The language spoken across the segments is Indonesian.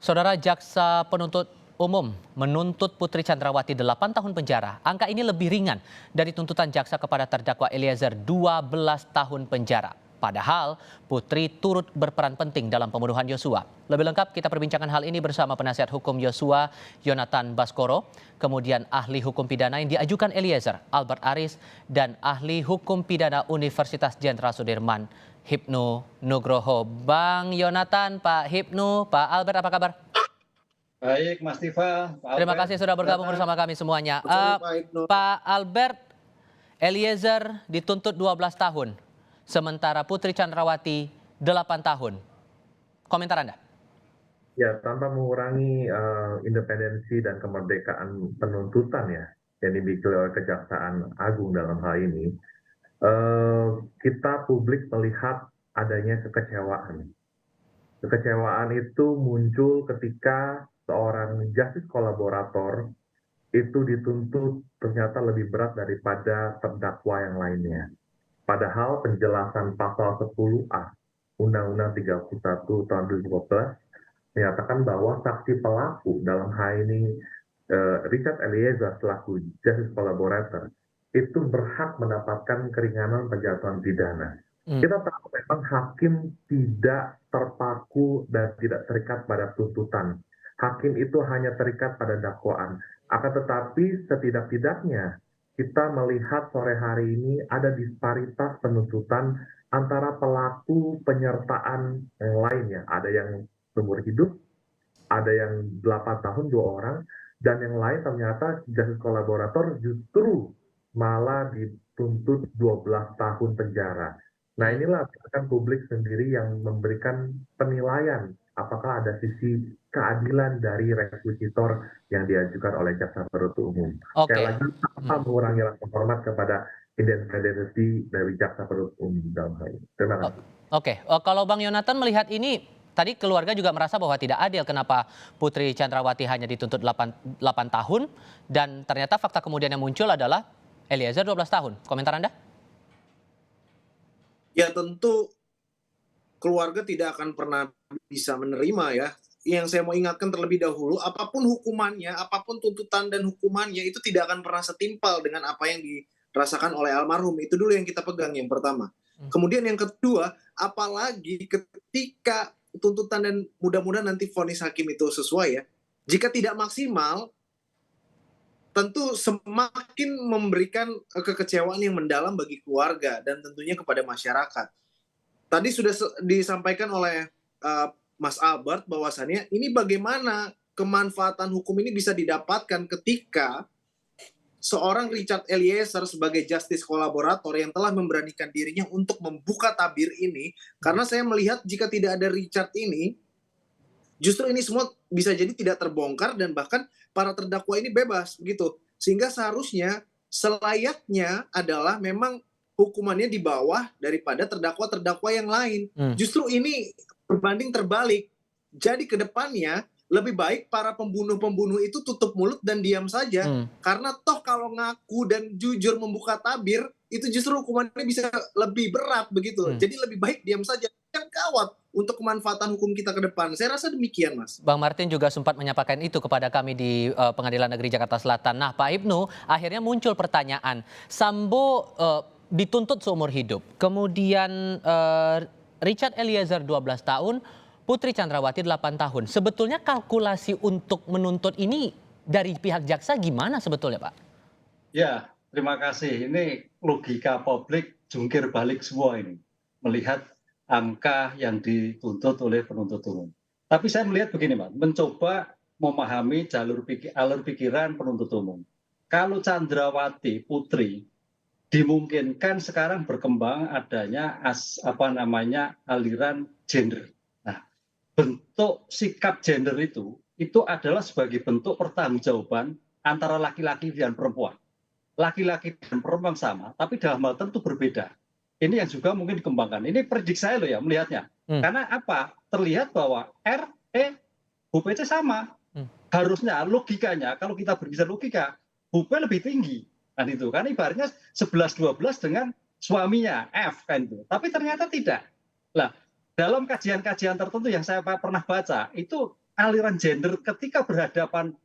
Saudara Jaksa Penuntut Umum menuntut Putri Chandrawati 8 tahun penjara. Angka ini lebih ringan dari tuntutan jaksa kepada terdakwa Eliezer 12 tahun penjara. Padahal Putri turut berperan penting dalam pembunuhan Yosua. Lebih lengkap kita perbincangkan hal ini bersama penasihat hukum Yosua, Yonatan Baskoro, kemudian ahli hukum pidana yang diajukan Eliezer, Albert Aris, dan ahli hukum pidana Universitas Jenderal Sudirman, Hipnu Nugroho. Bang Yonatan, Pak Hipnu, Pak Albert, apa kabar? Baik, Mas Tiva, Pak Terima Albert. kasih sudah bergabung bersama kami semuanya. Pak Ibnu. Pak Albert, Eliezer dituntut 12 tahun, sementara Putri Chandrawati 8 tahun. Komentar Anda? Ya, tanpa mengurangi independensi dan kemerdekaan penuntutan yang dimiliki oleh Kejaksaan Agung dalam hal ini, kita publik melihat adanya kekecewaan. Kekecewaan itu muncul ketika seorang justice kolaborator itu dituntut ternyata lebih berat daripada terdakwa yang lainnya. Padahal penjelasan pasal 10A Undang-Undang 31 tahun 2012 menyatakan bahwa saksi pelaku dalam hal ini Richard Eliezer selaku justice collaborator itu berhak mendapatkan keringanan penjatuhan pidana. Kita tahu memang hakim tidak terpaku dan tidak terikat pada tuntutan. Hakim itu hanya terikat pada dakwaan. Akan tetapi setidak-tidaknya kita melihat sore hari ini ada disparitas penuntutan antara pelaku penyertaan yang lainnya. Ada yang seumur hidup, ada yang 8 tahun 2 orang, dan yang lain ternyata justice kolaborator justru malah dituntut 12 tahun penjara. Nah inilah kan publik sendiri yang memberikan penilaian apakah ada sisi keadilan dari rekusitor yang diajukan oleh Jaksa Penuntut Umum. Sekali lagi tanpa mengurangi rasa hormat kepada independensi dari Jaksa Penuntut Umum dalam hal ini. Terima kasih. Oke, kalau Bang Yonatan melihat ini, tadi keluarga juga merasa bahwa tidak adil kenapa Putri Chandrawati hanya dituntut 8 tahun dan ternyata fakta kemudian yang muncul adalah Eliezer 12 tahun. Komentar Anda? Ya tentu keluarga tidak akan pernah bisa menerima ya. Yang saya mau ingatkan terlebih dahulu, apapun hukumannya, apapun tuntutan dan hukumannya itu tidak akan pernah setimpal dengan apa yang dirasakan oleh almarhum. Itu dulu yang kita pegang yang pertama. Kemudian yang kedua, apalagi ketika tuntutan dan mudah-mudahan nanti vonis hakim itu sesuai ya. Jika tidak maksimal, tentu semakin memberikan kekecewaan yang mendalam bagi keluarga dan tentunya kepada masyarakat. Tadi sudah disampaikan oleh Mas Albert bahwasannya ini bagaimana kemanfaatan hukum ini bisa didapatkan ketika seorang Richard Eliezer sebagai justice kolaborator yang telah memberanikan dirinya untuk membuka tabir ini, karena saya melihat jika tidak ada Richard ini, justru ini semua bisa jadi tidak terbongkar dan bahkan para terdakwa ini bebas begitu. Sehingga seharusnya selayaknya adalah memang hukumannya di bawah daripada terdakwa-terdakwa yang lain. Justru ini berbanding terbalik. Jadi ke depannya lebih baik para pembunuh-pembunuh itu tutup mulut dan diam saja. Karena toh kalau ngaku dan jujur membuka tabir, itu justru hukumannya bisa lebih berat begitu. Jadi lebih baik diam saja. Kan gawat untuk kemanfaatan hukum kita ke depan. Saya rasa demikian, Mas. Bang Martin juga sempat menyampaikan itu kepada kami di Pengadilan Negeri Jakarta Selatan. Nah, Pak Ibnu, akhirnya muncul pertanyaan. Sambo dituntut seumur hidup. Kemudian Richard Eliezer 12 tahun, Putri Chandrawati 8 tahun. Sebetulnya kalkulasi untuk menuntut ini dari pihak jaksa gimana sebetulnya, Pak? Ya, terima kasih. Ini logika publik jungkir balik semua ini. Melihat angka yang dituntut oleh penuntut umum. Tapi saya melihat begini, Pak, mencoba memahami alur pikiran penuntut umum. Kalau Chandrawati Putri dimungkinkan sekarang berkembang adanya aliran gender. Nah, bentuk sikap gender itu adalah sebagai bentuk pertanggungjawaban antara laki-laki dan perempuan. Laki-laki dan perempuan sama, tapi dalam hal tertentu berbeda. Ini yang juga mungkin dikembangkan. Ini prediksi saya loh ya melihatnya. Karena apa? Terlihat bahwa HPC sama. Harusnya logikanya, kalau kita berbicara logika, HP lebih tinggi. Kan itu. Kan ibaratnya 11-12 dengan suaminya, F kan itu. Tapi ternyata tidak. Nah, dalam kajian-kajian tertentu yang saya pernah baca, itu aliran gender ketika berhadapan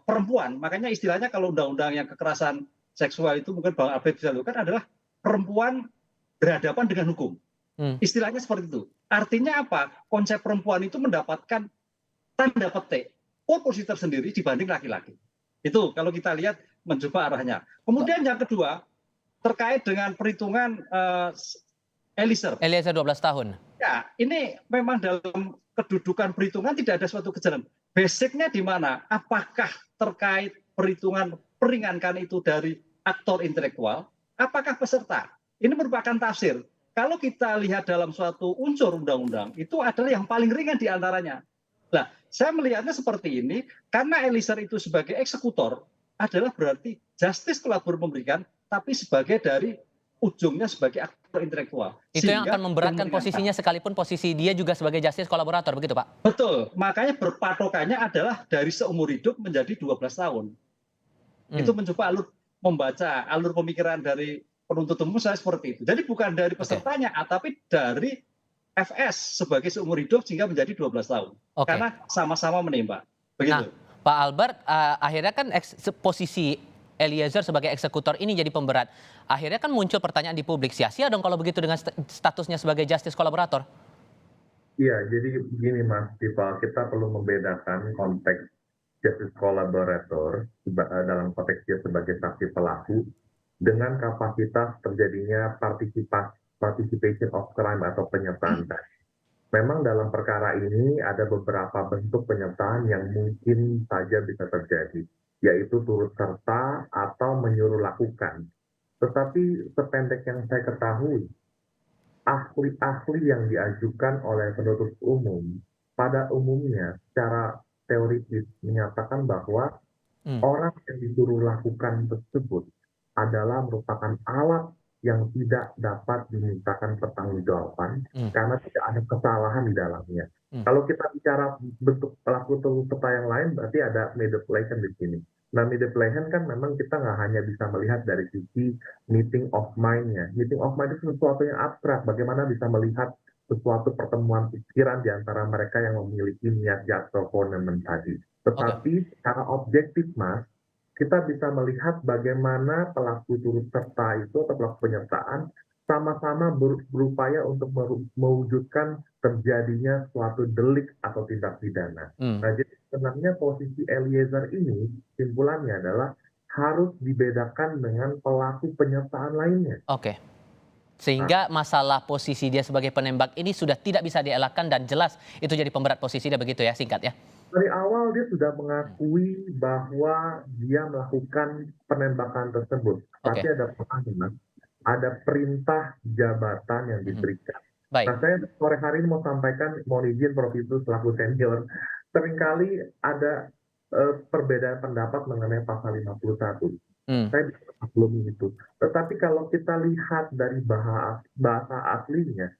perempuan, makanya istilahnya kalau undang-undang yang kekerasan seksual itu mungkin Bang Albert bisa lakukan adalah perempuan berhadapan dengan hukum. Istilahnya seperti itu. Artinya apa? Konsep perempuan itu mendapatkan tanda petik posisi tersendiri dibanding laki-laki. Itu kalau kita lihat mencoba arahnya. Kemudian yang kedua terkait dengan perhitungan Eliezer. Eliezer 12 tahun. Ya, ini memang dalam kedudukan perhitungan tidak ada suatu kejelasan. Basicnya di mana? Apakah terkait perhitungan peringankan itu dari aktor intelektual? Apakah peserta? Ini merupakan tafsir. Kalau kita lihat dalam suatu unsur undang-undang, itu adalah yang paling ringan di antaranya. Nah, saya melihatnya seperti ini, karena Eliezer itu sebagai eksekutor adalah berarti justice collaborator memberikan, tapi sebagai dari ujungnya sebagai aktor intelektual. Itu yang akan memberatkan posisinya sekalipun posisi dia juga sebagai justice kolaborator, begitu Pak? Betul, makanya berpatokannya adalah dari seumur hidup menjadi 12 tahun. Itu mencoba membaca alur pemikiran dari penuntut umum saya seperti itu. Jadi bukan dari pesertanya, tapi dari FS sebagai seumur hidup sehingga menjadi 12 tahun. Karena sama-sama menembak. Begitu. Nah, Pak Albert, akhirnya kan posisi Eliezer sebagai eksekutor ini jadi pemberat. Akhirnya kan muncul pertanyaan di publik, sia-sia dong kalau begitu dengan statusnya sebagai justice kolaborator. Iya, jadi begini Mas Tifa, kita perlu membedakan konteks justice collaborator dalam konteks dia sebagai saksi pelaku dengan kapasitas terjadinya participation of crime atau penyertaan tadi. Memang dalam perkara ini ada beberapa bentuk penyertaan yang mungkin saja bisa terjadi, yaitu turut serta atau menyuruh lakukan. Tetapi sependek yang saya ketahui, ahli-ahli yang diajukan oleh penuntut umum pada umumnya secara teoritis menyatakan bahwa orang yang disuruh lakukan tersebut adalah merupakan alat yang tidak dapat dimintakan pertanggungjawaban karena tidak ada kesalahan di dalamnya. Kalau kita bicara bentuk pelaku turut serta yang lain, berarti ada manipulation di sini. Nah, manipulation kan memang kita nggak hanya bisa melihat dari sisi meeting of mind-nya. Meeting of mind itu sesuatu yang abstrak. Bagaimana bisa melihat sesuatu pertemuan pikiran di antara mereka yang memiliki niat jahat atau komitmen tadi. Tetapi secara objektif, Mas, kita bisa melihat bagaimana pelaku turut serta itu atau pelaku penyertaan sama-sama berupaya untuk mewujudkan terjadinya suatu delik atau tindak pidana. Nah, jadi sebenarnya posisi Eliezer ini simpulannya adalah harus dibedakan dengan pelaku penyertaan lainnya. Sehingga masalah posisi dia sebagai penembak ini sudah tidak bisa dielakkan dan jelas itu jadi pemberat posisi dia, begitu ya, singkat ya? Dari awal dia sudah mengakui bahwa dia melakukan penembakan tersebut. Tapi ada pertanyaan, ada perintah jabatan yang diberikan. Nah, saya sore hari ini mau sampaikan, mohon izin Prof. Ibnu selaku senior, seringkali ada perbedaan pendapat mengenai pasal 51. Saya bisa maklumi itu. Tetapi kalau kita lihat dari bahasa aslinya,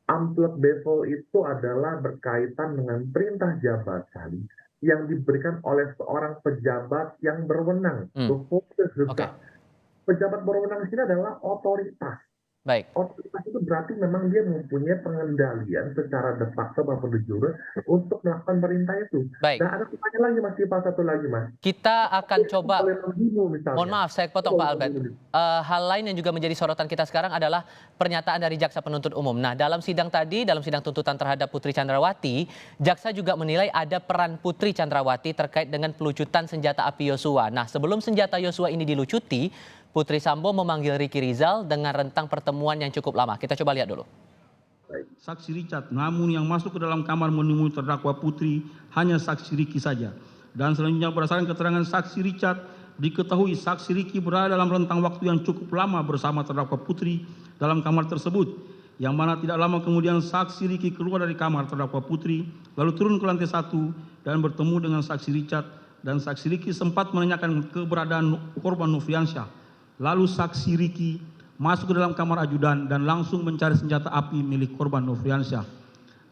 amplop bevel itu adalah berkaitan dengan perintah jabatan yang diberikan oleh seorang pejabat yang berwenang. Pejabat berwenang di sini adalah otoritas. Otoritas itu berarti memang dia mempunyai pengendalian secara de facto maupun de jure untuk melakukan perintah itu. Nah, ada pertanyaan lagi Mas Tifa, satu lagi Mas. Kita akan coba, mohon maaf saya potong Pak Albert. Hal lain yang juga menjadi sorotan kita sekarang adalah pernyataan dari jaksa penuntut umum. Nah, dalam sidang tadi, dalam sidang tuntutan terhadap Putri Chandrawati, jaksa juga menilai ada peran Putri Chandrawati terkait dengan pelucutan senjata api Yosua. Nah, sebelum senjata Yosua ini dilucuti, Putri Sambo memanggil Ricky Rizal dengan rentang pertemuan yang cukup lama. Kita coba lihat dulu. Saksi Richard, namun yang masuk ke dalam kamar menemui terdakwa Putri hanya saksi Ricky saja. Dan selanjutnya berdasarkan keterangan saksi Richard, diketahui saksi Ricky berada dalam rentang waktu yang cukup lama bersama terdakwa Putri dalam kamar tersebut. Yang mana tidak lama kemudian saksi Ricky keluar dari kamar terdakwa Putri, lalu turun ke lantai 1 dan bertemu dengan saksi Richard. Dan saksi Ricky sempat menanyakan keberadaan korban Nofriansyah. Lalu saksi Ricky masuk ke dalam kamar ajudan dan langsung mencari senjata api milik korban Nofriansyah.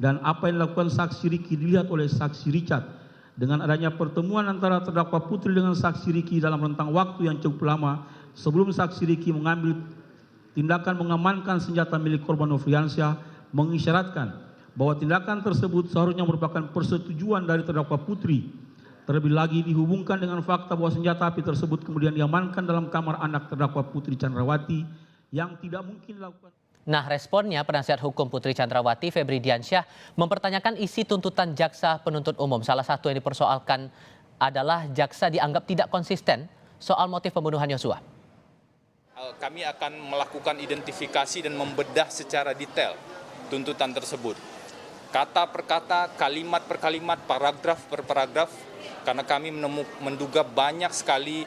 Dan apa yang dilakukan saksi Ricky dilihat oleh saksi Richard. Dengan adanya pertemuan antara terdakwa Putri dengan saksi Ricky dalam rentang waktu yang cukup lama sebelum saksi Ricky mengambil tindakan mengamankan senjata milik korban Nofriansyah, mengisyaratkan bahwa tindakan tersebut seharusnya merupakan persetujuan dari terdakwa Putri. Terlebih lagi dihubungkan dengan fakta bahwa senjata api tersebut kemudian diamankan dalam kamar anak terdakwa Putri Chandrawati yang tidak mungkin dilakukan. Nah, responnya penasihat hukum Putri Chandrawati, Febri Diansyah, mempertanyakan isi tuntutan jaksa penuntut umum. Salah satu yang dipersoalkan adalah jaksa dianggap tidak konsisten soal motif pembunuhan Yosua. Kami akan melakukan identifikasi dan membedah secara detail tuntutan tersebut. Kata per kata, kalimat per kalimat, paragraf per paragraf, karena kami menduga banyak sekali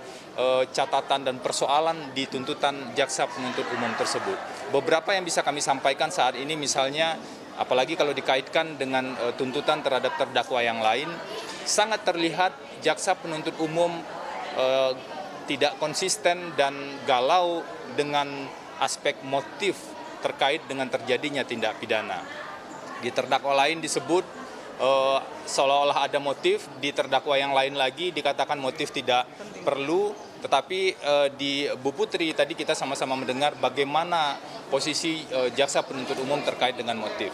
catatan dan persoalan di tuntutan jaksa penuntut umum tersebut. Beberapa yang bisa kami sampaikan saat ini misalnya, apalagi kalau dikaitkan dengan tuntutan terhadap terdakwa yang lain, sangat terlihat jaksa penuntut umum tidak konsisten dan galau dengan aspek motif terkait dengan terjadinya tindak pidana. Di terdakwa lain disebut seolah-olah ada motif, di terdakwa yang lain lagi dikatakan motif tidak perlu, tetapi di Bu Putri tadi kita sama-sama mendengar bagaimana posisi jaksa penuntut umum terkait dengan motif.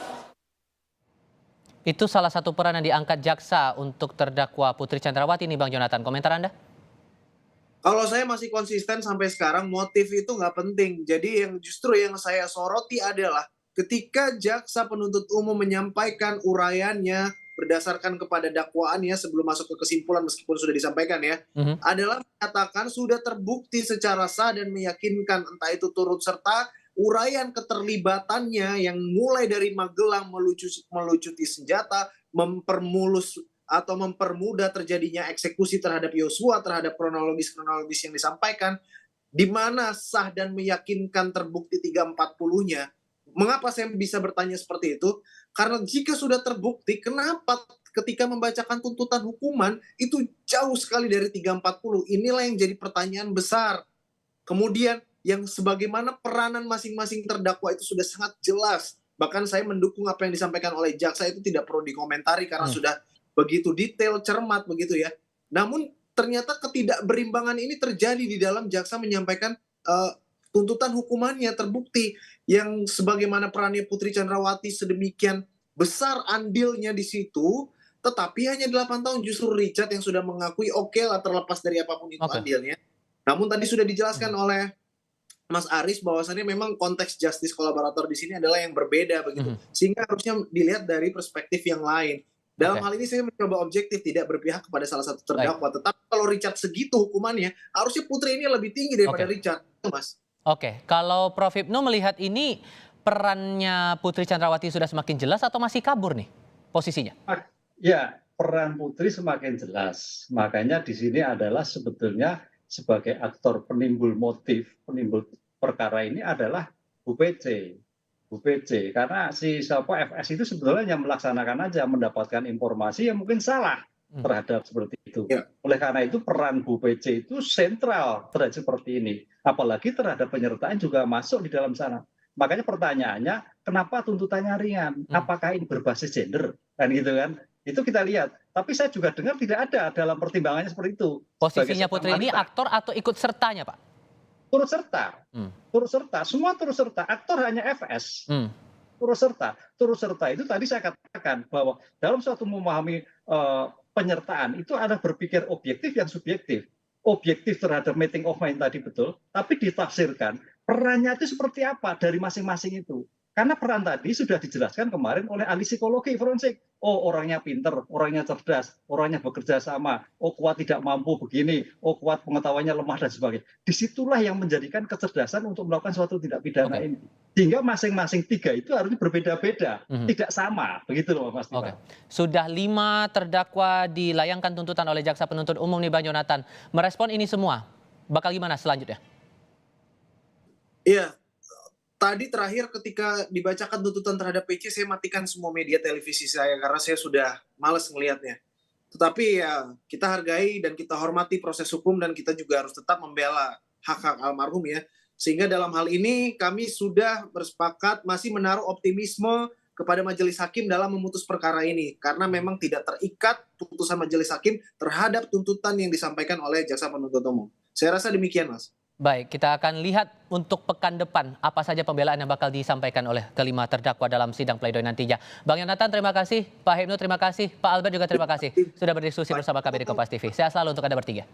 Itu salah satu peran yang diangkat jaksa untuk terdakwa Putri Chandrawati nih Bang Jonathan. Komentar Anda? Kalau saya masih konsisten sampai sekarang, motif itu nggak penting. Jadi justru yang saya soroti adalah ketika jaksa penuntut umum menyampaikan uraiannya berdasarkan kepada dakwaannya sebelum masuk ke kesimpulan meskipun sudah disampaikan ya, adalah menyatakan sudah terbukti secara sah dan meyakinkan, entah itu turut serta uraian keterlibatannya yang mulai dari Magelang melucuti senjata, mempermulus atau mempermudah terjadinya eksekusi terhadap Yosua, terhadap kronologis yang disampaikan, di mana sah dan meyakinkan terbukti 340-nya. Mengapa saya bisa bertanya seperti itu? Karena jika sudah terbukti, kenapa ketika membacakan tuntutan hukuman itu jauh sekali dari 340? Inilah yang jadi pertanyaan besar. Kemudian yang sebagaimana peranan masing-masing terdakwa itu sudah sangat jelas. Bahkan saya mendukung apa yang disampaikan oleh jaksa itu tidak perlu dikomentari karena sudah begitu detail, cermat begitu ya. Namun ternyata ketidakberimbangan ini terjadi di dalam jaksa menyampaikan tuntutan hukumannya terbukti yang sebagaimana perannya Putri Chandrawati sedemikian besar andilnya di situ, tetapi hanya 8 tahun. Justru Richard yang sudah mengakui oke lah terlepas dari apapun itu andilnya. Namun tadi sudah dijelaskan oleh Mas Aris bahwasannya memang konteks justice kolaborator di sini adalah yang berbeda begitu. Sehingga harusnya dilihat dari perspektif yang lain. Dalam hal ini saya mencoba objektif, tidak berpihak kepada salah satu terdakwa. Tetapi kalau Richard segitu hukumannya, harusnya Putri ini lebih tinggi daripada Richard, Mas. Oke, kalau Prof. Hipnu melihat ini perannya Putri Chandrawati sudah semakin jelas atau masih kabur nih posisinya? Ya, peran Putri semakin jelas. Makanya di sini adalah sebetulnya sebagai aktor penimbul motif, penimbul perkara ini adalah Bu PC. Karena si FS itu sebetulnya yang melaksanakan aja, mendapatkan informasi yang mungkin salah terhadap seperti itu. Oleh karena itu peran Bu PC itu sentral terhadap seperti ini. Apalagi terhadap penyertaan juga masuk di dalam sana. Makanya pertanyaannya, kenapa tuntutannya ringan? Apakah ini berbasis gender? Kan gitu kan? Itu kita lihat. Tapi saya juga dengar tidak ada dalam pertimbangannya seperti itu. Posisinya Putri ini aktor atau ikut sertanya, Pak? Turut serta, semua turut serta. Aktor hanya FS. Turut serta itu tadi saya katakan bahwa dalam suatu memahami penyertaan itu ada berpikir objektif yang subjektif. Objektif terhadap meeting of mind tadi betul, tapi ditafsirkan perannya itu seperti apa dari masing-masing itu. Karena peran tadi sudah dijelaskan kemarin oleh ahli psikologi forensik. Oh, orangnya pinter, orangnya cerdas, orangnya bekerja sama, oh kuat tidak mampu begini, oh kuat pengetahuannya lemah dan sebagainya. Disitulah yang menjadikan kecerdasan untuk melakukan suatu tindak pidana ini. Sehingga masing-masing tiga itu harusnya berbeda-beda, tidak sama. Begitu loh Mas Dimas. Sudah 5 terdakwa dilayangkan tuntutan oleh jaksa penuntut umum nih Bang Jonathan. Merespon ini semua, bakal gimana selanjutnya? Iya. Tadi terakhir ketika dibacakan tuntutan terhadap PC, saya matikan semua media televisi saya karena saya sudah malas ngelihatnya. Tetapi ya kita hargai dan kita hormati proses hukum dan kita juga harus tetap membela hak-hak almarhum ya. Sehingga dalam hal ini kami sudah bersepakat masih menaruh optimisme kepada majelis hakim dalam memutus perkara ini. Karena memang tidak terikat putusan majelis hakim terhadap tuntutan yang disampaikan oleh jaksa penuntut umum. Saya rasa demikian, Mas. Baik, kita akan lihat untuk pekan depan apa saja pembelaan yang bakal disampaikan oleh kelima terdakwa dalam sidang pledoi nantinya. Bang Yonatan, terima kasih. Pak Hipnu, terima kasih. Pak Albert juga terima kasih sudah berdiskusi bersama kami di Kompas TV. Sehat selalu untuk Anda bertiga.